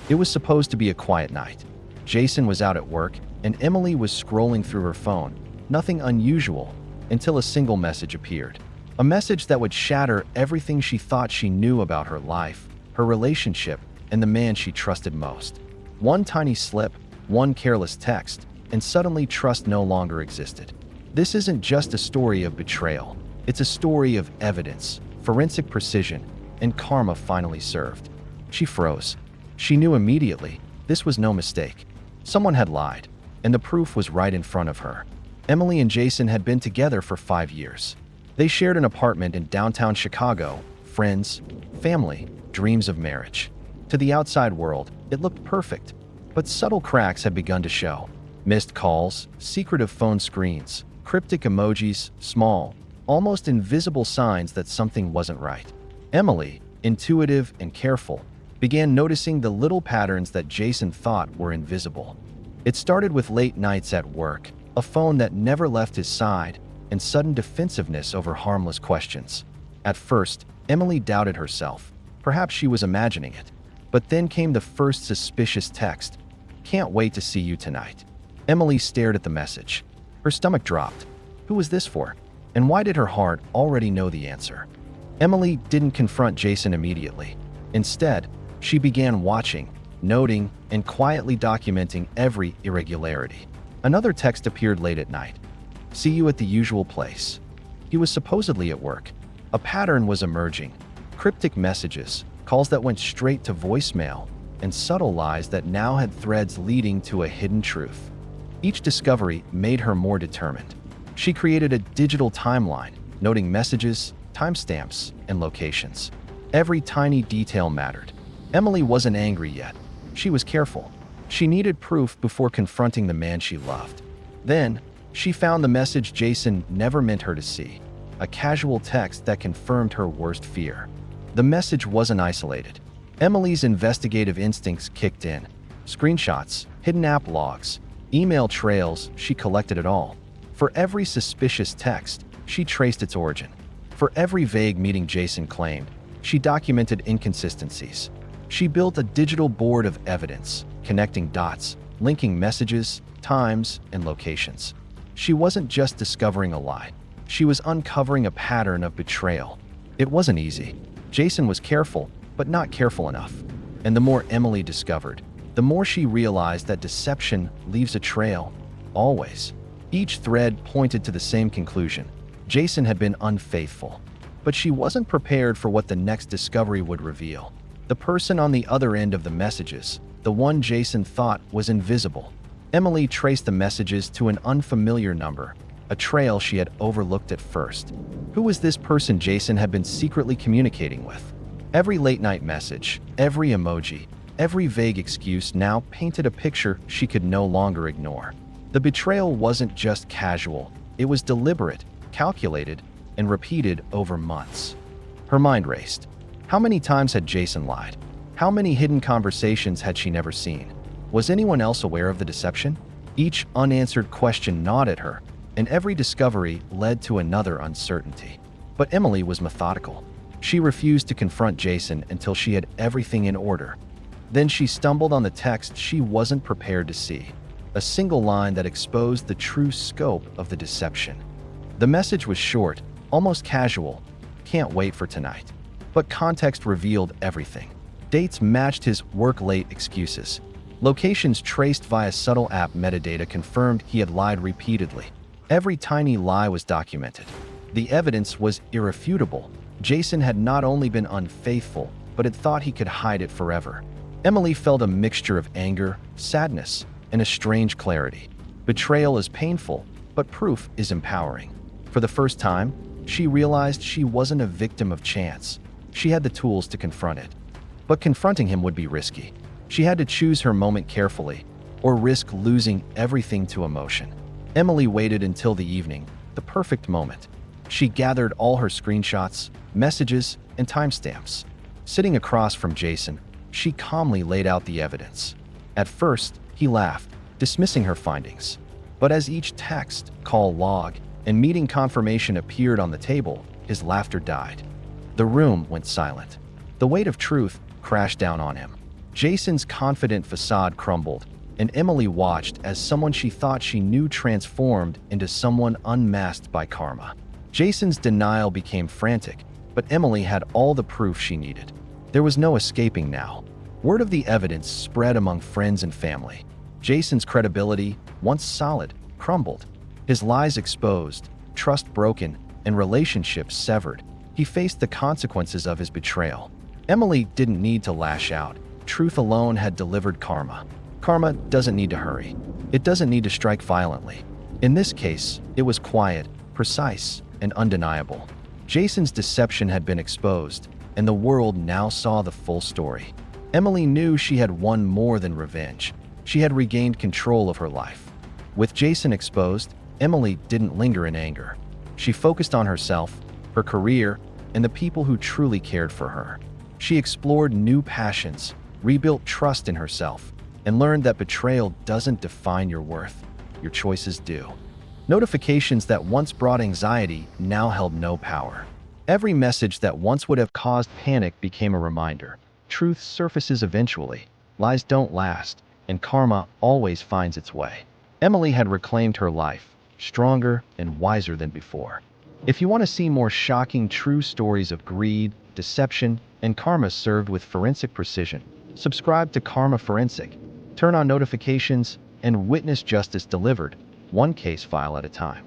It was supposed to be a quiet night. Jason was out at work, and Emily was scrolling through her phone. Nothing unusual, until a single message appeared. A message that would shatter everything she thought she knew about her life, her relationship, and the man she trusted most. One tiny slip, one careless text, and suddenly trust no longer existed. This isn't just a story of betrayal. It's a story of evidence, forensic precision, and karma finally served. She froze. She knew immediately this was no mistake. Someone had lied, and the proof was right in front of her. Emily and Jason had been together for 5 years. They shared an apartment in downtown Chicago, friends, family, dreams of marriage. To the outside world, it looked perfect, but subtle cracks had begun to show. Missed calls, secretive phone screens, cryptic emojis, small, almost invisible signs that something wasn't right. Emily, intuitive and careful, began noticing the little patterns that Jason thought were invisible. It started with late nights at work, a phone that never left his side, and sudden defensiveness over harmless questions. At first, Emily doubted herself. Perhaps she was imagining it. But then came the first suspicious text. "Can't wait to see you tonight." Emily stared at the message. Her stomach dropped. Who was this for? And why did her heart already know the answer? Emily didn't confront Jason immediately. Instead, she began watching, noting, and quietly documenting every irregularity. Another text appeared late at night. "See you at the usual place." He was supposedly at work. A pattern was emerging. Cryptic messages, calls that went straight to voicemail, and subtle lies that now had threads leading to a hidden truth. Each discovery made her more determined. She created a digital timeline, noting messages, timestamps, and locations. Every tiny detail mattered. Emily wasn't angry yet. She was careful. She needed proof before confronting the man she loved. Then, she found the message Jason never meant her to see, a casual text that confirmed her worst fear. The message wasn't isolated. Emily's investigative instincts kicked in. Screenshots, hidden app logs, email trails, she collected it all. For every suspicious text, she traced its origin. For every vague meeting Jason claimed, she documented inconsistencies. She built a digital board of evidence, connecting dots, linking messages, times, and locations. She wasn't just discovering a lie. She was uncovering a pattern of betrayal. It wasn't easy. Jason was careful, but not careful enough. And the more Emily discovered, the more she realized that deception leaves a trail, always. Each thread pointed to the same conclusion. Jason had been unfaithful. But she wasn't prepared for what the next discovery would reveal. The person on the other end of the messages, the one Jason thought was invisible. Emily traced the messages to an unfamiliar number, a trail she had overlooked at first. Who was this person Jason had been secretly communicating with? Every late-night message, every emoji, every vague excuse now painted a picture she could no longer ignore. The betrayal wasn't just casual. It was deliberate, calculated, and repeated over months. Her mind raced. How many times had Jason lied? How many hidden conversations had she never seen? Was anyone else aware of the deception? Each unanswered question gnawed at her, and every discovery led to another uncertainty. But Emily was methodical. She refused to confront Jason until she had everything in order. Then she stumbled on the text she wasn't prepared to see, a single line that exposed the true scope of the deception. The message was short, almost casual, "Can't wait for tonight." But context revealed everything. Dates matched his work-late excuses. Locations traced via subtle app metadata confirmed he had lied repeatedly. Every tiny lie was documented. The evidence was irrefutable. Jason had not only been unfaithful, but had thought he could hide it forever. Emily felt a mixture of anger, sadness, and a strange clarity. Betrayal is painful, but proof is empowering. For the first time, she realized she wasn't a victim of chance. She had the tools to confront it. But confronting him would be risky. She had to choose her moment carefully, or risk losing everything to emotion. Emily waited until the evening, the perfect moment. She gathered all her screenshots, messages, and timestamps. Sitting across from Jason, she calmly laid out the evidence. At first, he laughed, dismissing her findings. But as each text, call log, and meeting confirmation appeared on the table, his laughter died. The room went silent. The weight of truth crashed down on him. Jason's confident facade crumbled, and Emily watched as someone she thought she knew transformed into someone unmasked by karma. Jason's denial became frantic, but Emily had all the proof she needed. There was no escaping now. Word of the evidence spread among friends and family. Jason's credibility, once solid, crumbled. His lies exposed, trust broken, and relationships severed. He faced the consequences of his betrayal. Emily didn't need to lash out. Truth alone had delivered karma. Karma doesn't need to hurry. It doesn't need to strike violently. In this case, it was quiet, precise, and undeniable. Jason's deception had been exposed, and the world now saw the full story. Emily knew she had won more than revenge. She had regained control of her life. With Jason exposed, Emily didn't linger in anger. She focused on herself, her career, and the people who truly cared for her. She explored new passions, rebuilt trust in herself, and learned that betrayal doesn't define your worth. Your choices do. Notifications that once brought anxiety now held no power. Every message that once would have caused panic became a reminder. Truth surfaces eventually, lies don't last, and karma always finds its way. Emily had reclaimed her life, stronger and wiser than before. If you want to see more shocking true stories of greed, deception, and karma served with forensic precision, subscribe to Karma Forensic. Turn on notifications and witness justice delivered, one case file at a time.